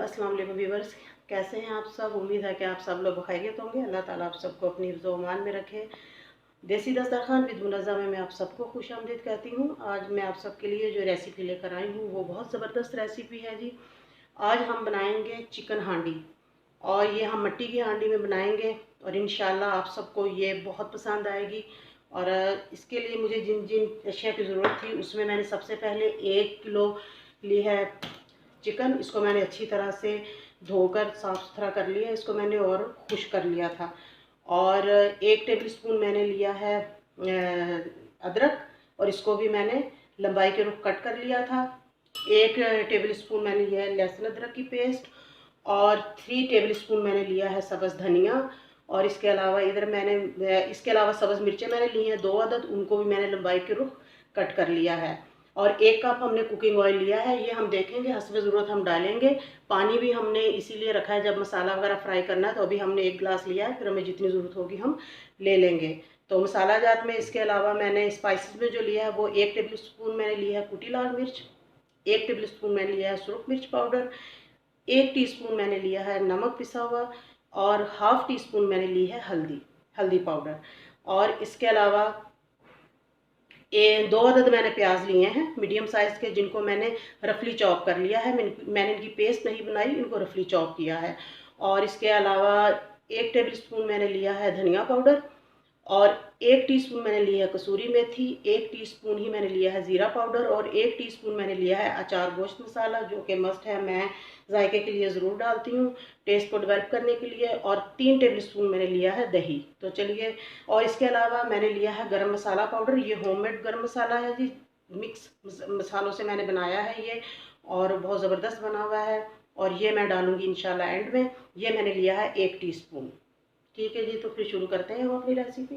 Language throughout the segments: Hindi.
अस्सलाम वालेकुम व्यूअर्स, कैसे हैं आप सब। उम्मीद है कि आप सब लोग खैरियत होंगे। अल्लाह ताला आप सबको अपनी हिफ्ज़ व अमान में रखे। देसी दस्तरखान विद मुनज़्ज़ा में मैं आप सबको खुश आमदीद कहती हूँ। आज मैं आप सबके लिए जो रेसिपी लेकर आई हूँ वो बहुत ज़बरदस्त रेसिपी है जी। आज हम बनाएंगे चिकन हांडी, और ये हम मिट्टी की हांडी में बनाएंगे और इंशाल्लाह आप सबको ये बहुत पसंद आएगी। और इसके लिए मुझे जिन जिन अशिया की ज़रूरत थी उसमें मैंने सबसे पहले 1 किलो ली है चिकन। इसको मैंने अच्छी तरह से धोकर साफ़ सुथरा कर लिया, इसको मैंने और खुश्क कर लिया था। और 1 टेबल स्पून मैंने लिया है अदरक, और इसको भी मैंने लंबाई के रुख कट कर लिया था। 1 टेबल स्पून मैंने लिया है लहसुन अदरक की पेस्ट, और 3 टेबल स्पून मैंने लिया है सब्ज़ धनिया। और इसके अलावा इसके अलावा सब्ज़ मिर्चें मैंने ली हैं 2 अदद, उनको भी मैंने लंबाई के रुख कट कर लिया है। और 1 कप हमने कुकिंग ऑयल लिया है, ये हम देखेंगे हस्ब ज़रूरत हम डालेंगे। पानी भी हमने इसीलिए रखा है जब मसाला वगैरह फ्राई करना है, तो अभी हमने 1 गिलास लिया है, फिर हमें जितनी ज़रूरत होगी हम ले लेंगे। तो मसाला जात में इसके अलावा मैंने स्पाइसेस में जो लिया है वो 1 टेबल स्पून मैंने लिया है कुटी लाल मिर्च, 1 टेबल स्पून मैंने लिया है सुरख मिर्च पाउडर, 1 टीस्पून मैंने लिया है नमक पिसा हुआ, और ½ टी स्पून मैंने ली है हल्दी पाउडर। और इसके अलावा 2 अदद मैंने प्याज लिए हैं मीडियम साइज़ के, जिनको मैंने रफली चॉप कर लिया है। मैंने इनकी पेस्ट नहीं बनाई, इनको रफली चॉप किया है। और इसके अलावा 1 टेबल स्पून मैंने लिया है धनिया पाउडर, और 1 टीस्पून मैंने लिया है कसूरी मेथी, 1 टीस्पून ही मैंने लिया है ज़ीरा पाउडर, और 1 टीस्पून मैंने लिया है अचार गोश्त मसाला, जो कि मस्ट है, मैं जायके के लिए ज़रूर डालती हूँ टेस्ट को डेवलप करने के लिए। और 3 टेबल स्पून मैंने लिया है दही। तो चलिए, और इसके अलावा मैंने लिया है गरम मसाला पाउडर, ये होममेड गरम मसाला है जी, मिक्स मसालों से मैंने बनाया है ये, और बहुत ज़बरदस्त बना हुआ है। और ये मैं डालूँगी इंशाल्लाह एंड में। ये मैंने लिया है 1 टीस्पून। ठीक है जी, तो फिर शुरू करते हैं हम अपनी रेसिपी।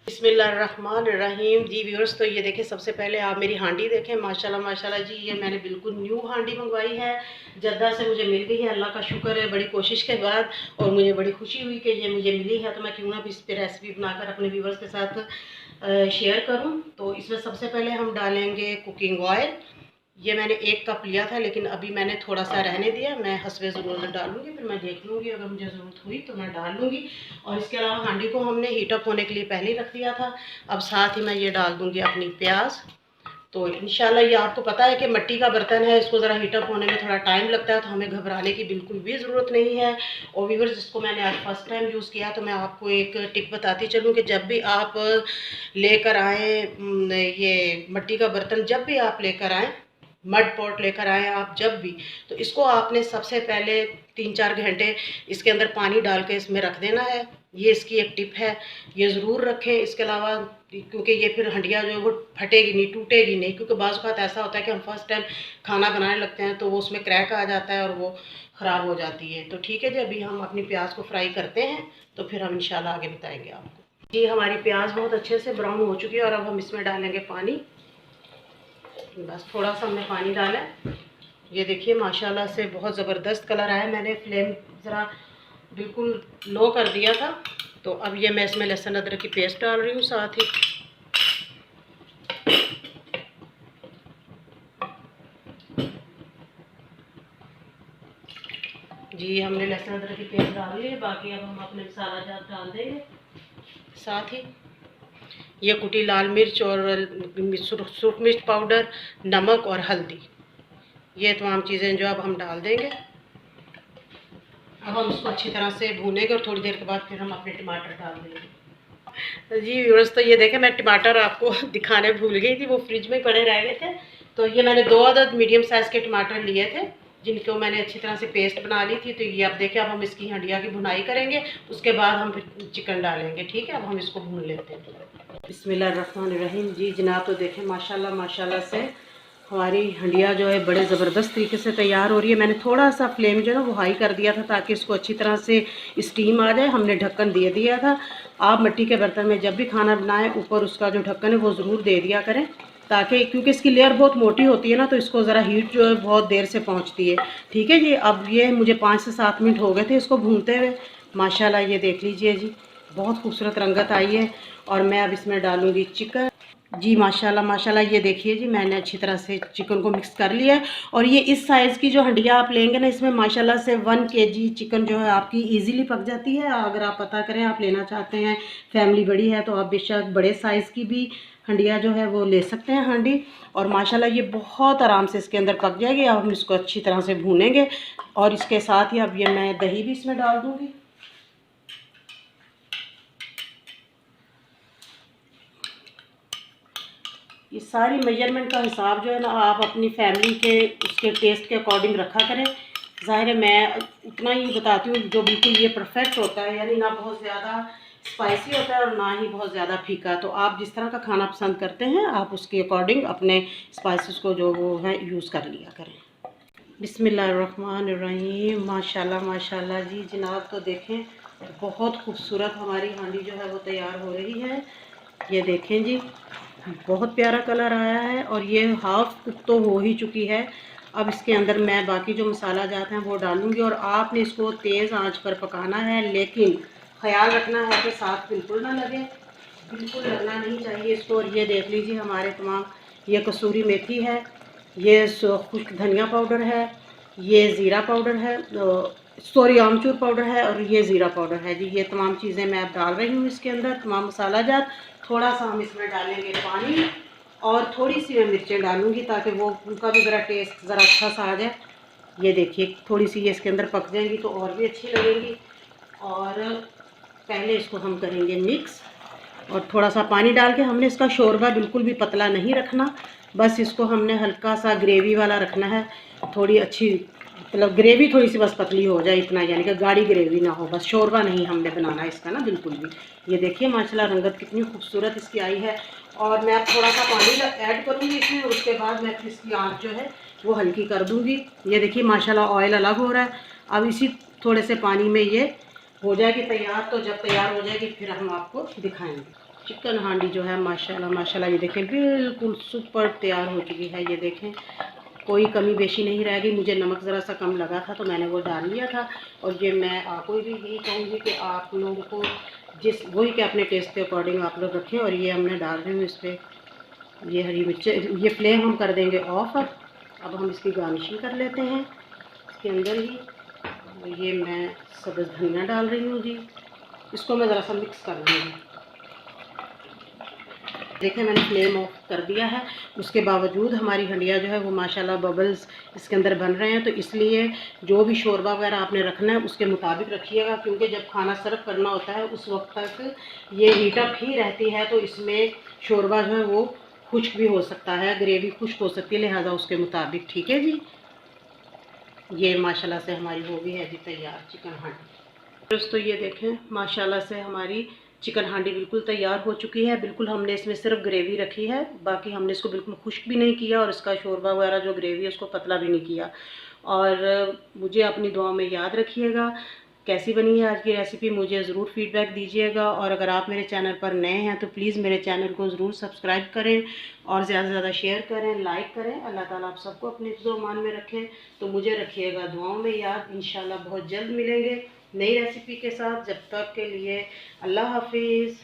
बिस्मिल्लाहिर्रहमानिर्रहीम जी व्यूअर्स, तो ये देखें, सबसे पहले आप मेरी हांडी देखें। माशाल्लाह माशाल्लाह जी, ये मैंने बिल्कुल न्यू हांडी मंगवाई है, जद्दा से मुझे मिल गई है। अल्लाह का शुक्र है, बड़ी कोशिश के बाद, और मुझे बड़ी खुशी हुई कि ये मुझे मिली है। तो मैं क्यों ना भी इस पर रेसिपी बनाकर अपने व्यूअर्स के साथ शेयर करूँ। तो इसमें सबसे पहले हम डालेंगे कुकिंग ऑयल। ये मैंने 1 कप लिया था, लेकिन अभी मैंने थोड़ा सा रहने दिया, मैं हस्बे ज़रूरत डालूंगी, फिर मैं देख लूँगी, अगर मुझे ज़रूरत हुई तो मैं डाल लूँगी। और इसके अलावा हांडी को हमने हीटअप होने के लिए पहले ही रख दिया था। अब साथ ही मैं ये डाल दूँगी अपनी प्याज। तो इंशाल्लाह ये आपको पता है कि मिट्टी का बर्तन है, इसको ज़रा हीटअप होने में थोड़ा टाइम लगता है, तो हमें घबराने की बिल्कुल भी ज़रूरत नहीं है। और व्यूअर्स, जिसको मैंने आज फर्स्ट टाइम यूज़ किया, तो मैं आपको एक टिप बताती चलूँ कि जब भी आप लेकर आएँ ये मिट्टी का बर्तन, जब भी आप लेकर आएँ, मड पॉट लेकर आए आप जब भी, तो इसको आपने सबसे पहले 3-4 घंटे इसके अंदर पानी डाल के इसमें रख देना है। ये इसकी एक टिप है, ये ज़रूर रखें। इसके अलावा क्योंकि ये फिर हंडिया जो है वो फटेगी नहीं, टूटेगी नहीं, क्योंकि बाज़ औक़ात ऐसा होता है कि हम फर्स्ट टाइम खाना बनाने लगते हैं तो वो उसमें क्रैक आ जाता है और वो ख़राब हो जाती है। तो ठीक है जी, अभी हम अपनी प्याज को फ्राई करते हैं, तो फिर हम इंशाल्लाह आगे बताएंगे आपको। जी, हमारी प्याज बहुत अच्छे से ब्राउन हो चुकी है, और अब हम इसमें डालेंगे पानी। बस थोड़ा सा हमने पानी डाला है। ये देखिए माशाल्लाह से बहुत ज़बरदस्त कलर आया। मैंने फ्लेम ज़रा बिल्कुल लो कर दिया था। तो अब ये मैं इसमें लहसुन अदरक की पेस्ट डाल रही हूँ साथ ही। जी, हमने लहसुन अदरक की पेस्ट डाल ली है, बाकी अब हम अपने मसाला जात डाल देंगे साथ ही। ये कुटी लाल मिर्च और सुरख मिर्च पाउडर, नमक और हल्दी, ये तमाम चीज़ें जो अब हम डाल देंगे। अब हम इसको अच्छी तरह से भूनेंगे, और थोड़ी देर के बाद फिर हम अपने टमाटर डाल देंगे। जी व्यूअर्स, तो ये देखें, मैं टमाटर आपको दिखाने भूल गई थी, वो फ्रिज में पड़े रह गए थे। तो ये मैंने 2 अदद मीडियम साइज़ के टमाटर लिए थे, जिनको मैंने अच्छी तरह से पेस्ट बना ली थी। तो ये अब देखें, अब हम इसकी हंडिया की भुनाई करेंगे, उसके बाद हम फिर चिकन डालेंगे। ठीक है, अब हम इसको भून लेते हैं। बिस्मिल्लाहिर्रहमानिर्रहीम जी जनाब। तो देखें माशाल्लाह माशाल्लाह से हमारी हंडिया जो है बड़े ज़बरदस्त तरीके से तैयार हो रही है। मैंने थोड़ा सा फ्लेम जो है ना वो हाई कर दिया था ताकि इसको अच्छी तरह से स्टीम आ जाए। हमने ढक्कन दे दिया था। आप मिट्टी के बर्तन में जब भी खाना बनाएं ऊपर उसका जो ढक्कन है वो ज़रूर दे दिया करें, ताकि क्योंकि इसकी लेयर बहुत मोटी होती है ना, तो इसको ज़रा हीट जो है बहुत देर से पहुँचती है। ठीक है जी। अब ये मुझे 5 से 7 मिनट हो गए थे इसको भूनते हुए। माशाल्लाह ये देख लीजिए जी, बहुत खूबसूरत रंगत आई है। और मैं अब इसमें डालूँगी चिकन जी। माशाल्लाह माशाल्लाह ये देखिए जी, मैंने अच्छी तरह से चिकन को मिक्स कर लिया है। और ये इस साइज़ की जो हंडिया आप लेंगे ना, इसमें माशाल्लाह से 1 केजी चिकन जो है आपकी इजीली पक जाती है। अगर आप पता करें आप लेना चाहते हैं, फैमिली बड़ी है, तो आप बेशक बड़े साइज़ की भी हंडिया जो है वो ले सकते हैं हांडी। और माशाल्लाह ये बहुत आराम से इसके अंदर पक जाएगी। अब हम इसको अच्छी तरह से भूनेंगे और इसके साथ ही अब ये मैं दही भी इसमें डाल दूँगी। ये सारी मेजरमेंट का हिसाब जो है ना आप अपनी फैमिली के उसके टेस्ट के अकॉर्डिंग रखा करें। ज़ाहिर है मैं उतना ही बताती हूँ जो बिल्कुल ये परफेक्ट होता है, यानी ना बहुत ज़्यादा स्पाइसी होता है और ना ही बहुत ज़्यादा फीका। तो आप जिस तरह का खाना पसंद करते हैं आप उसके अकॉर्डिंग अपने स्पाइसेस को जो वो है यूज़ कर लिया करें। बिस्मिल्लाहिर्रहमानिर्रहीम माशाल्लाह माशाल्लाह जी जनाब। तो देखें बहुत खूबसूरत हमारी हांडी जो है वो तैयार हो रही है। ये देखें जी, बहुत प्यारा कलर आया है और ये हाफ कुक तो हो ही चुकी है। अब इसके अंदर मैं बाकी जो मसाला जाते हैं वो डालूंगी और आपने इसको तेज़ आंच पर पकाना है, लेकिन ख्याल रखना है कि साथ बिल्कुल ना लगे, बिल्कुल लगना नहीं चाहिए इसको। और ये देख लीजिए हमारे तमाम, ये कसूरी मेथी है, ये खुश्क धनिया पाउडर है, ये ज़ीरा पाउडर है, सॉरी आमचूर पाउडर है और ये ज़ीरा पाउडर है जी। ये तमाम चीज़ें मैं अब डाल रही हूँ इसके अंदर, तमाम मसाला जात। थोड़ा सा हम इसमें डालेंगे पानी और थोड़ी सी मैं मिर्चें डालूँगी ताकि वो उनका भी ज़रा टेस्ट ज़रा अच्छा सा आ जाए। ये देखिए थोड़ी सी ये इसके अंदर पक जाएंगी तो और भी अच्छी लगेंगी। और पहले इसको हम करेंगे मिक्स और थोड़ा सा पानी डाल के, हमने इसका शोरबा बिल्कुल भी पतला नहीं रखना, बस इसको हमने हल्का सा ग्रेवी वाला रखना है। थोड़ी अच्छी मतलब ग्रेवी थोड़ी सी बस पतली हो जाए इतना, यानी कि गाढ़ी ग्रेवी ना हो, बस शोरबा नहीं हमने बनाना इसका ना बिल्कुल भी। ये देखिए माशाल्लाह रंगत कितनी खूबसूरत इसकी आई है। और मैं अब थोड़ा सा पानी ऐड करूँगी इसमें और उसके बाद मैं फिर इसकी आँच जो है वो हल्की कर दूँगी। ये देखिए माशाल्लाह ऑयल अलग हो रहा है। अब इसी थोड़े से पानी में ये हो जाएगी तैयार, तो जब तैयार हो जाएगी फिर हम आपको दिखाएंगे। चिकन हांडी जो है माशाल्लाह माशाल्लाह ये देखें बिल्कुल सुपर तैयार हो चुकी है। ये देखें कोई कमी बेशी नहीं रहेगी। मुझे नमक ज़रा सा कम लगा था तो मैंने वो डाल लिया था। और ये मैं आपको भी यही कहूँगी कि आप लोगों को जिस वही के अपने टेस्ट के अकॉर्डिंग आप लोग रखें। और ये हमने डाल रही हूँ इस पर ये हरी मिर्चें। ये फ्लेम हम कर देंगे ऑफ। अब हम इसकी गार्निशिंग कर लेते हैं इसके अंदर ही। ये मैं सब्ज़ धनिया डाल रही हूँ जी, इसको मैं ज़रा सा मिक्स कर लूँगी। देखें मैंने फ्लेम ऑफ कर दिया है, उसके बावजूद हमारी हंडिया जो है वो माशाल्लाह बबल्स इसके अंदर बन रहे हैं। तो इसलिए जो भी शोरबा वगैरह आपने रखना है उसके मुताबिक रखिएगा, क्योंकि जब खाना सर्व करना होता है उस वक्त तक ये हीटअप ही रहती है, तो इसमें शोरबा जो है वो खुश्क भी हो सकता है, ग्रेवी खुश्क हो सकती है, लिहाजा उसके मुताबिक। ठीक है जी। ये माशाल्लाह से हमारी हो गई है जी तैयार चिकन हांडी। दोस्तों ये देखें माशाल्लाह से हमारी चिकन हांडी बिल्कुल तैयार हो चुकी है। बिल्कुल हमने इसमें सिर्फ ग्रेवी रखी है, बाकी हमने इसको बिल्कुल खुश्क भी नहीं किया और इसका शोरबा वगैरह जो ग्रेवी है उसको पतला भी नहीं किया। और मुझे अपनी दुआ में याद रखिएगा। कैसी बनी है आज की रेसिपी मुझे ज़रूर फीडबैक दीजिएगा। और अगर आप मेरे चैनल पर नए हैं तो प्लीज़ मेरे चैनल को ज़रूर सब्सक्राइब करें और ज़्यादा से ज़्यादा शेयर करें, लाइक करें। अल्लाह ताला आप सबको अपने मान में रखें। तो मुझे रखिएगा दुआओं में याद। इंशाल्लाह बहुत जल्द मिलेंगे नई रेसिपी के साथ। जब तक के लिए अल्लाह हाफिज़।